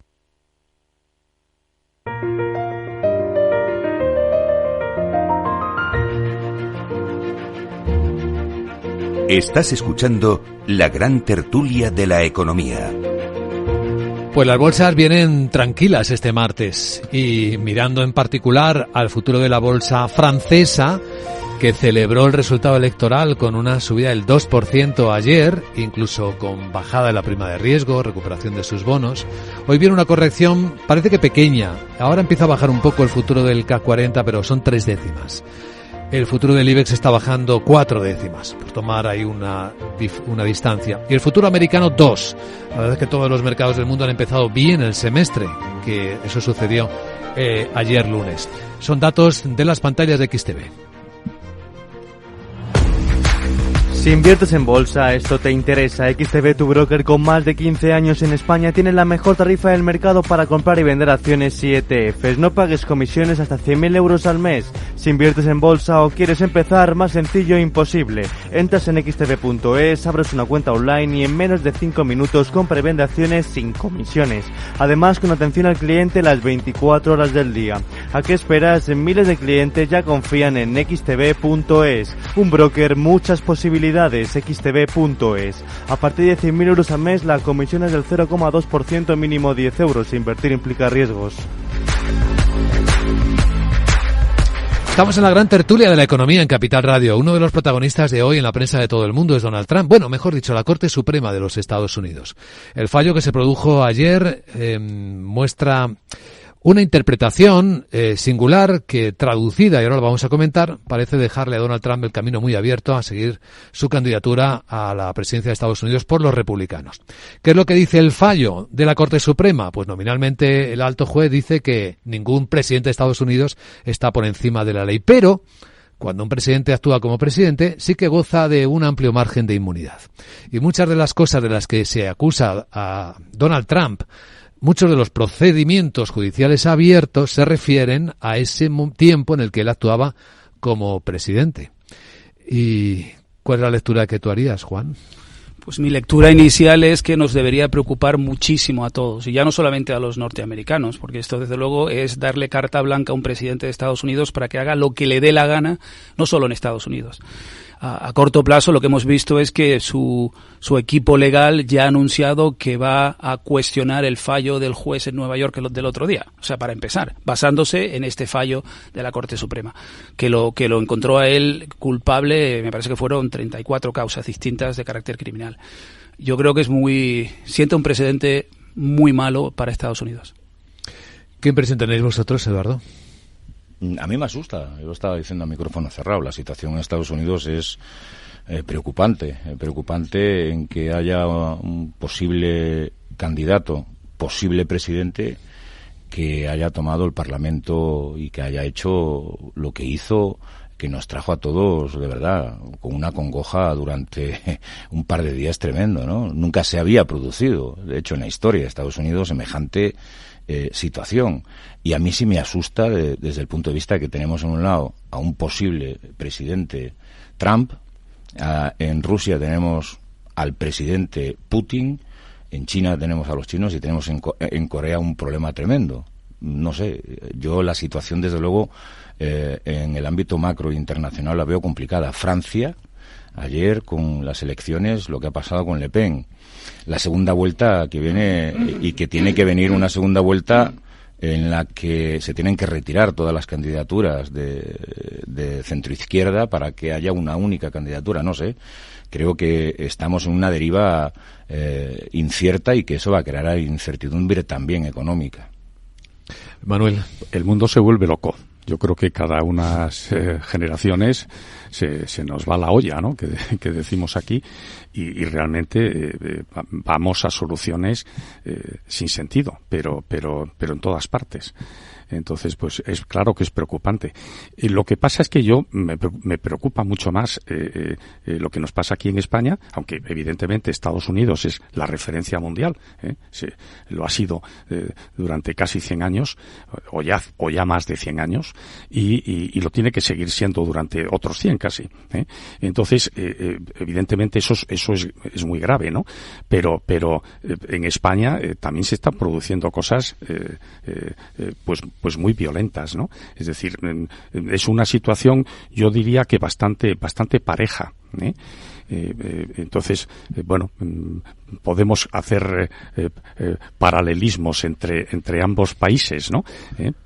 Estás escuchando la gran tertulia de la economía. Pues las bolsas vienen tranquilas este martes y mirando en particular al futuro de la bolsa francesa, que celebró el resultado electoral con una subida del 2% ayer, incluso con bajada de la prima de riesgo, recuperación de sus bonos. Hoy viene una corrección, parece que pequeña. Ahora empieza a bajar un poco el futuro del CAC 40, pero son 3 décimas. El futuro del IBEX está bajando 4 décimas, por tomar ahí una distancia. Y el futuro americano 2. La verdad es que todos los mercados del mundo han empezado bien el semestre, que eso sucedió ayer lunes. Son datos de las pantallas de XTV. Si inviertes en bolsa, esto te interesa. XTB, tu broker con más de 15 años en España, tiene la mejor tarifa del mercado para comprar y vender acciones y ETFs. No pagues comisiones hasta 100.000 euros al mes. Si inviertes en bolsa o quieres empezar, más sencillo imposible. Entras en xtb.es, abres una cuenta online y en menos de 5 minutos compra y vende acciones sin comisiones. Además, con atención al cliente las 24 horas del día. ¿A qué esperas? Miles de clientes ya confían en xtb.es. Un broker, muchas posibilidades. xtb.es. A partir de 100.000 euros al mes, la comisión es del 0,2%, mínimo 10 euros. Invertir implica riesgos. Estamos en la gran tertulia de la economía en Capital Radio. Uno de los protagonistas de hoy en la prensa de todo el mundo es Donald Trump. Bueno, mejor dicho, la Corte Suprema de los Estados Unidos. El fallo que se produjo ayer muestra una interpretación singular que, traducida, y ahora lo vamos a comentar, parece dejarle a Donald Trump el camino muy abierto a seguir su candidatura a la presidencia de Estados Unidos por los republicanos. ¿Qué es lo que dice el fallo de la Corte Suprema? Pues nominalmente el alto juez dice que ningún presidente de Estados Unidos está por encima de la ley, pero cuando un presidente actúa como presidente, sí que goza de un amplio margen de inmunidad. Y muchas de las cosas de las que se acusa a Donald Trump, muchos de los procedimientos judiciales abiertos se refieren a ese tiempo en el que él actuaba como presidente. ¿Y cuál es la lectura que tú harías, Juan? Pues mi lectura inicial es que nos debería preocupar muchísimo a todos, y ya no solamente a los norteamericanos, porque esto desde luego es darle carta blanca a un presidente de Estados Unidos para que haga lo que le dé la gana, no solo en Estados Unidos. A corto plazo lo que hemos visto es que su equipo legal ya ha anunciado que va a cuestionar el fallo del juez en Nueva York del otro día. O sea, para empezar, basándose en este fallo de la Corte Suprema, que lo encontró a él culpable, me parece que fueron 34 causas distintas de carácter criminal. Yo creo que sienta un precedente muy malo para Estados Unidos. ¿Qué impresión tenéis vosotros, Eduardo? A mí me asusta. Yo estaba diciendo a micrófono cerrado. La situación en Estados Unidos es preocupante en que haya un posible candidato, posible presidente, que haya tomado el Parlamento y que haya hecho lo que hizo, que nos trajo a todos, de verdad, con una congoja durante un par de días tremendo, ¿no? Nunca se había producido, de hecho, en la historia de Estados Unidos, semejante situación. Y a mí sí me asusta desde el punto de vista que tenemos en un lado a un posible presidente Trump, en Rusia tenemos al presidente Putin, en China tenemos a los chinos y tenemos en Corea un problema tremendo. No sé, yo la situación desde luego en el ámbito macro internacional la veo complicada. Francia, ayer con las elecciones, lo que ha pasado con Le Pen, la segunda vuelta que viene y que tiene que venir una segunda vuelta en la que se tienen que retirar todas las candidaturas de centroizquierda para que haya una única candidatura, no sé. Creo que estamos en una deriva incierta y que eso va a crear incertidumbre también económica. Manuel. El mundo se vuelve loco. Yo creo que cada unas generaciones se nos va la olla, ¿no? Que decimos aquí, y realmente vamos a soluciones sin sentido, pero en todas partes. Entonces, pues es claro que es preocupante. Lo que pasa es que me preocupa mucho más lo que nos pasa aquí en España, aunque evidentemente Estados Unidos es la referencia mundial, lo ha sido durante casi 100 años, o ya más de 100 años, y lo tiene que seguir siendo durante otros 100 casi. Entonces, evidentemente eso es muy grave, ¿no? Pero en España también se están produciendo cosas pues muy violentas, ¿no? Es decir, es una situación, yo diría que bastante pareja, entonces, bueno, podemos hacer paralelismos entre ambos países, ¿no?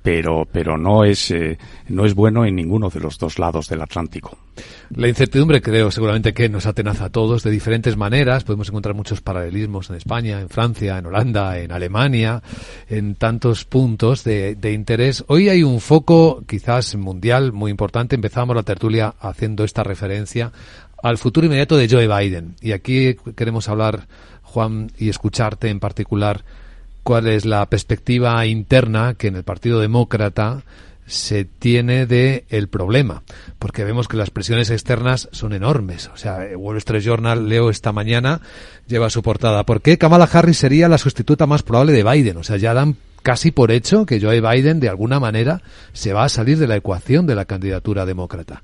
Pero no es bueno en ninguno de los dos lados del Atlántico. La incertidumbre creo seguramente que nos atenaza a todos de diferentes maneras. Podemos encontrar muchos paralelismos en España, en Francia, en Holanda, en Alemania, en tantos puntos de interés. Hoy hay un foco quizás mundial muy importante. Empezamos la tertulia haciendo esta referencia al futuro inmediato de Joe Biden. Y aquí queremos hablar, Juan, y escucharte en particular, cuál es la perspectiva interna que en el Partido Demócrata se tiene de el problema, porque vemos que las presiones externas son enormes. O sea, Wall Street Journal, leo esta mañana, lleva su portada: ¿por qué Kamala Harris sería la sustituta más probable de Biden? O sea, ya dan casi por hecho que Joe Biden de alguna manera se va a salir de la ecuación de la candidatura demócrata.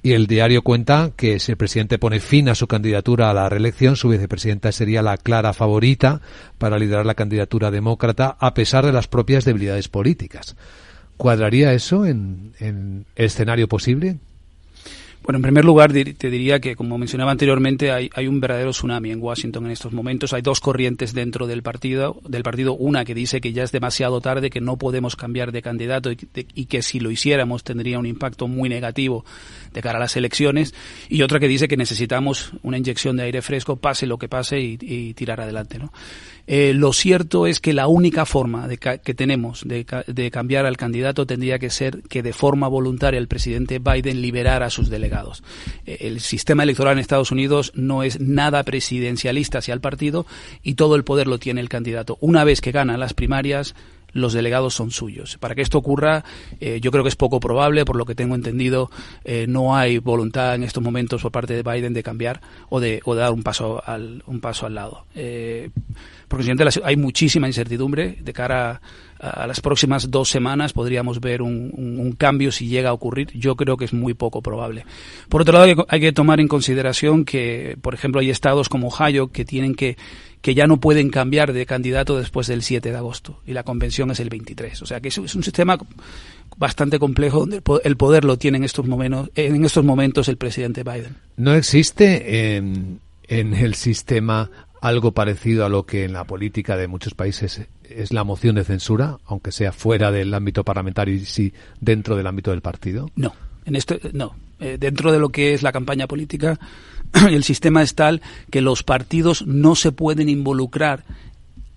Y el diario cuenta que si el presidente pone fin a su candidatura a la reelección, su vicepresidenta sería la clara favorita para liderar la candidatura demócrata a pesar de las propias debilidades políticas. ¿Cuadraría eso en el escenario posible? Bueno, en primer lugar, te diría que, como mencionaba anteriormente, hay un verdadero tsunami en Washington en estos momentos. Hay dos corrientes dentro del partido. Una que dice que ya es demasiado tarde, que no podemos cambiar de candidato y que si lo hiciéramos tendría un impacto muy negativo de cara a las elecciones. Y otra que dice que necesitamos una inyección de aire fresco, pase lo que pase, y tirar adelante, ¿no? Lo cierto es que la única forma que tenemos de cambiar al candidato tendría que ser que de forma voluntaria el presidente Biden liberara a sus delegados. El sistema electoral en Estados Unidos no es nada presidencialista hacia el partido y todo el poder lo tiene el candidato. Una vez que gana las primarias, los delegados son suyos. Para que esto ocurra, yo creo que es poco probable. Por lo que tengo entendido, no hay voluntad en estos momentos por parte de Biden de cambiar o de dar un paso al lado. Porque hay muchísima incertidumbre de cara a las próximas 2 semanas. Podríamos ver un cambio si llega a ocurrir. Yo creo que es muy poco probable. Por otro lado, hay que tomar en consideración que, por ejemplo, hay estados como Ohio que ya no pueden cambiar de candidato después del 7 de agosto y la convención es el 23. O sea que es un sistema bastante complejo donde el poder lo tiene en estos momentos el presidente Biden. ¿No existe en el sistema algo parecido a lo que en la política de muchos países es la moción de censura, aunque sea fuera del ámbito parlamentario y sí dentro del ámbito del partido? No, no. Dentro de lo que es la campaña política, el sistema es tal que los partidos no se pueden involucrar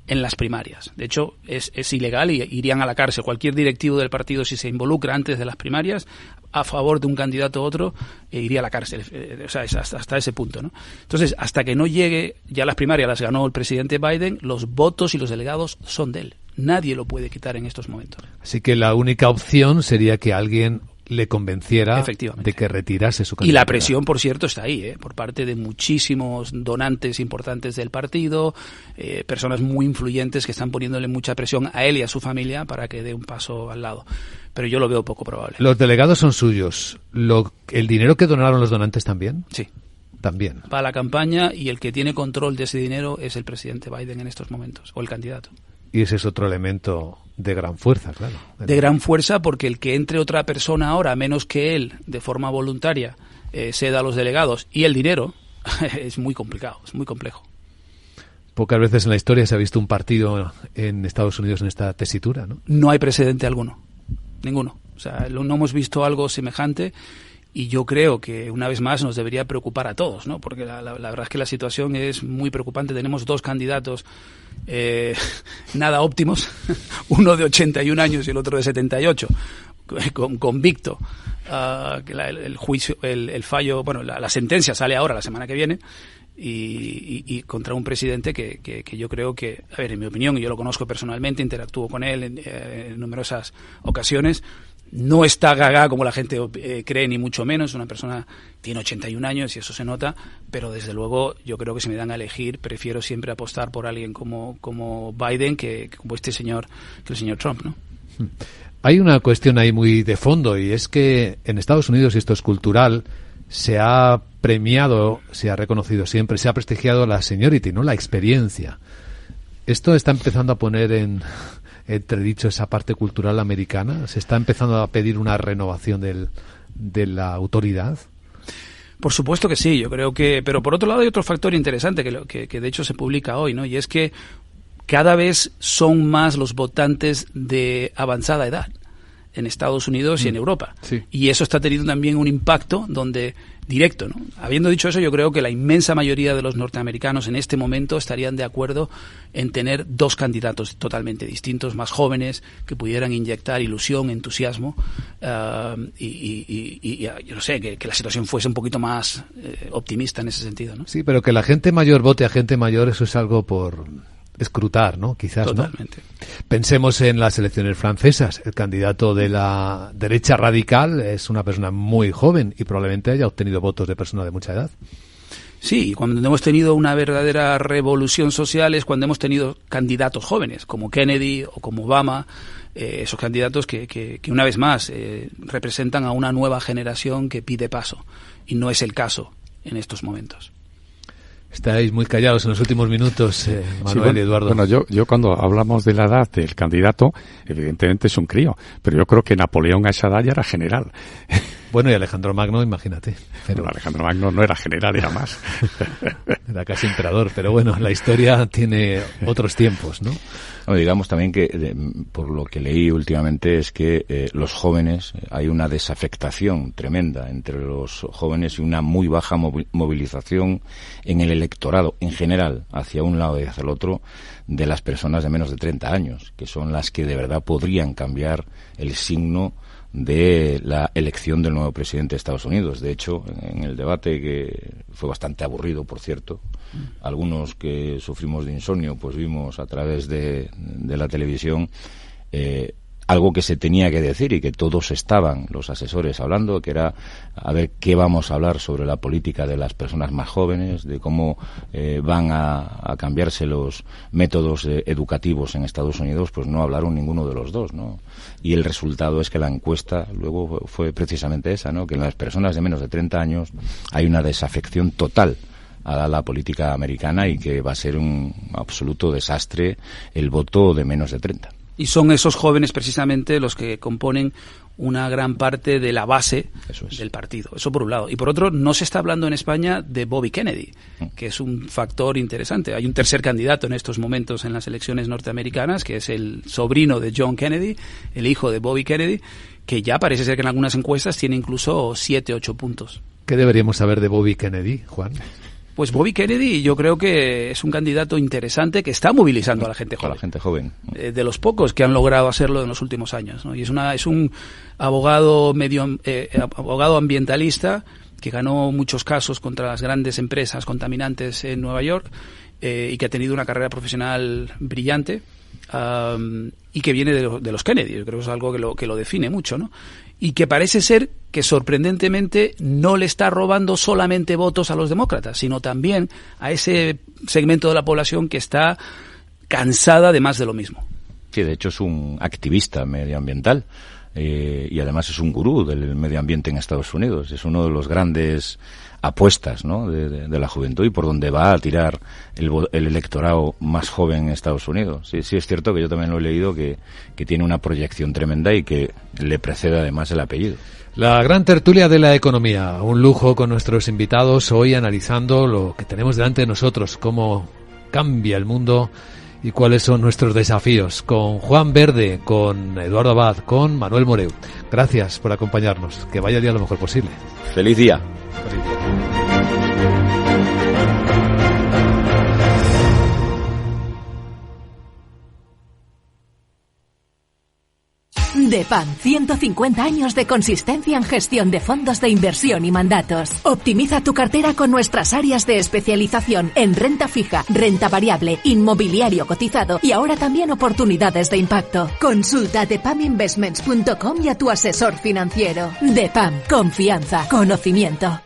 en las primarias. De hecho, es ilegal y irían a la cárcel. Cualquier directivo del partido, si se involucra antes de las primarias a favor de un candidato u otro, iría a la cárcel. O sea, es hasta ese punto, ¿no? Entonces, hasta que no llegue, ya las primarias las ganó el presidente Biden, los votos y los delegados son de él. Nadie lo puede quitar en estos momentos. Así que la única opción sería que alguien le convenciera de que retirase su candidatura. Y la presión, por cierto, está ahí, por parte de muchísimos donantes importantes del partido, personas muy influyentes que están poniéndole mucha presión a él y a su familia para que dé un paso al lado. Pero yo lo veo poco probable. ¿Los delegados son suyos? ¿El dinero que donaron los donantes también? Sí. También. Para la campaña, y el que tiene control de ese dinero es el presidente Biden en estos momentos, o el candidato. Y ese es otro elemento de gran fuerza, claro. De gran fuerza, porque el que entre otra persona ahora, menos que él, de forma voluntaria, ceda a los delegados y el dinero, es muy complicado, es muy complejo. Pocas veces en la historia se ha visto un partido en Estados Unidos en esta tesitura, ¿no? No hay precedente alguno, ninguno. O sea, no hemos visto algo semejante. Y yo creo que, una vez más, nos debería preocupar a todos, ¿no? Porque la verdad es que la situación es muy preocupante. Tenemos dos candidatos nada óptimos, uno de 81 años y el otro de 78, convicto. El juicio, el fallo, bueno, la sentencia sale ahora, la semana que viene, y contra un presidente que yo creo que, a ver, en mi opinión, y yo lo conozco personalmente, interactúo con él en numerosas ocasiones, no está gaga como la gente cree, ni mucho menos. Una persona tiene 81 años y eso se nota, pero desde luego yo creo que si me dan a elegir, prefiero siempre apostar por alguien como Biden que como el señor Trump, ¿no? Hay una cuestión ahí muy de fondo, y es que en Estados Unidos, y esto es cultural, se ha premiado, se ha reconocido siempre, se ha prestigiado la seniority, ¿no? La experiencia. Esto está empezando a poner en entredicho esa parte cultural americana. ¿Se está empezando a pedir una renovación de la autoridad? Por supuesto que sí, yo creo que... Pero por otro lado hay otro factor interesante que de hecho se publica hoy, ¿no? Y es que cada vez son más los votantes de avanzada edad en Estados Unidos y en Europa. Sí. Y eso está teniendo también un impacto directo, ¿no? Habiendo dicho eso, yo creo que la inmensa mayoría de los norteamericanos en este momento estarían de acuerdo en tener dos candidatos totalmente distintos, más jóvenes, que pudieran inyectar ilusión, entusiasmo, y yo no sé, que la situación fuese un poquito más optimista en ese sentido, ¿no? Sí, pero que la gente mayor vote a gente mayor, eso es algo por escrutar, ¿no? Quizás, totalmente. ¿no? Pensemos en las elecciones francesas. El candidato de la derecha radical es una persona muy joven y probablemente haya obtenido votos de personas de mucha edad. Sí, y cuando hemos tenido una verdadera revolución social es cuando hemos tenido candidatos jóvenes, como Kennedy o como Obama, esos candidatos que una vez más representan a una nueva generación que pide paso, y no es el caso en estos momentos. Estáis muy callados en los últimos minutos, Manuel y Eduardo. Bueno, yo cuando hablamos de la edad del candidato, evidentemente es un crío, pero yo creo que Napoleón a esa edad ya era general. Bueno, y Alejandro Magno, imagínate. Pero Alejandro Magno no era general, era más. Era casi emperador, pero bueno, la historia tiene otros tiempos, ¿no? Bueno, digamos también que, por lo que leí últimamente, es que los jóvenes, hay una desafectación tremenda entre los jóvenes y una muy baja movilización en el electorado en general, hacia un lado y hacia el otro, de las personas de menos de 30 años, que son las que de verdad podrían cambiar el signo de la elección del nuevo presidente de Estados Unidos. De hecho, en el debate, que fue bastante aburrido, por cierto, algunos que sufrimos de insomnio, pues vimos a través de la televisión algo que se tenía que decir y que todos estaban, los asesores, hablando, que era a ver qué vamos a hablar sobre la política de las personas más jóvenes, de cómo van a cambiarse los métodos educativos en Estados Unidos. Pues no hablaron ninguno de los dos, ¿no? Y el resultado es que la encuesta luego fue precisamente esa, ¿no? Que en las personas de menos de 30 años hay una desafección total a la política americana y que va a ser un absoluto desastre el voto de menos de 30. Y son esos jóvenes precisamente los que componen una gran parte de la base del partido. Eso por un lado. Y por otro, no se está hablando en España de Bobby Kennedy, que es un factor interesante. Hay un tercer candidato en estos momentos en las elecciones norteamericanas, que es el sobrino de John Kennedy, el hijo de Bobby Kennedy, que ya parece ser que en algunas encuestas tiene incluso 7, 8 puntos. ¿Qué deberíamos saber de Bobby Kennedy, Juan? Pues Bobby Kennedy yo creo que es un candidato interesante que está movilizando a la gente joven. A la gente joven. De los pocos que han logrado hacerlo en los últimos años, ¿no? Y es un abogado abogado ambientalista que ganó muchos casos contra las grandes empresas contaminantes en Nueva York y que ha tenido una carrera profesional brillante y que viene de los Kennedy. Yo creo que es algo que lo define mucho, ¿no? Y que parece ser que sorprendentemente no le está robando solamente votos a los demócratas, sino también a ese segmento de la población que está cansada de más de lo mismo. Sí, de hecho es un activista medioambiental y además es un gurú del medio ambiente en Estados Unidos. Es uno de los grandes apuestas, ¿no?, de la juventud y por donde va a tirar el electorado más joven en Estados Unidos. Sí es cierto que yo también lo he leído que tiene una proyección tremenda y que le precede además el apellido. La gran tertulia de la economía, un lujo con nuestros invitados hoy analizando lo que tenemos delante de nosotros, cómo cambia el mundo y cuáles son nuestros desafíos, con Juan Verde, con Eduardo Abad, con Manuel Moreu. Gracias por acompañarnos, que vaya el día lo mejor posible. ¡Feliz día! Feliz día. DEPAM, 150 años de consistencia en gestión de fondos de inversión y mandatos. Optimiza tu cartera con nuestras áreas de especialización en renta fija, renta variable, inmobiliario cotizado y ahora también oportunidades de impacto. Consulta depaminvestments.com y a tu asesor financiero. DEPAM, confianza, conocimiento.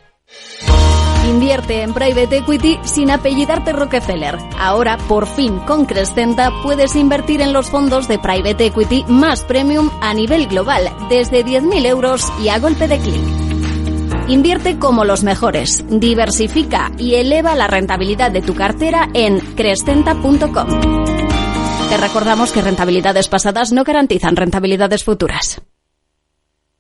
Invierte en Private Equity sin apellidarte Rockefeller. Ahora, por fin, con Crescenta puedes invertir en los fondos de Private Equity más premium a nivel global, desde 10.000 euros y a golpe de clic. Invierte como los mejores, diversifica y eleva la rentabilidad de tu cartera en crescenta.com. Te recordamos que rentabilidades pasadas no garantizan rentabilidades futuras.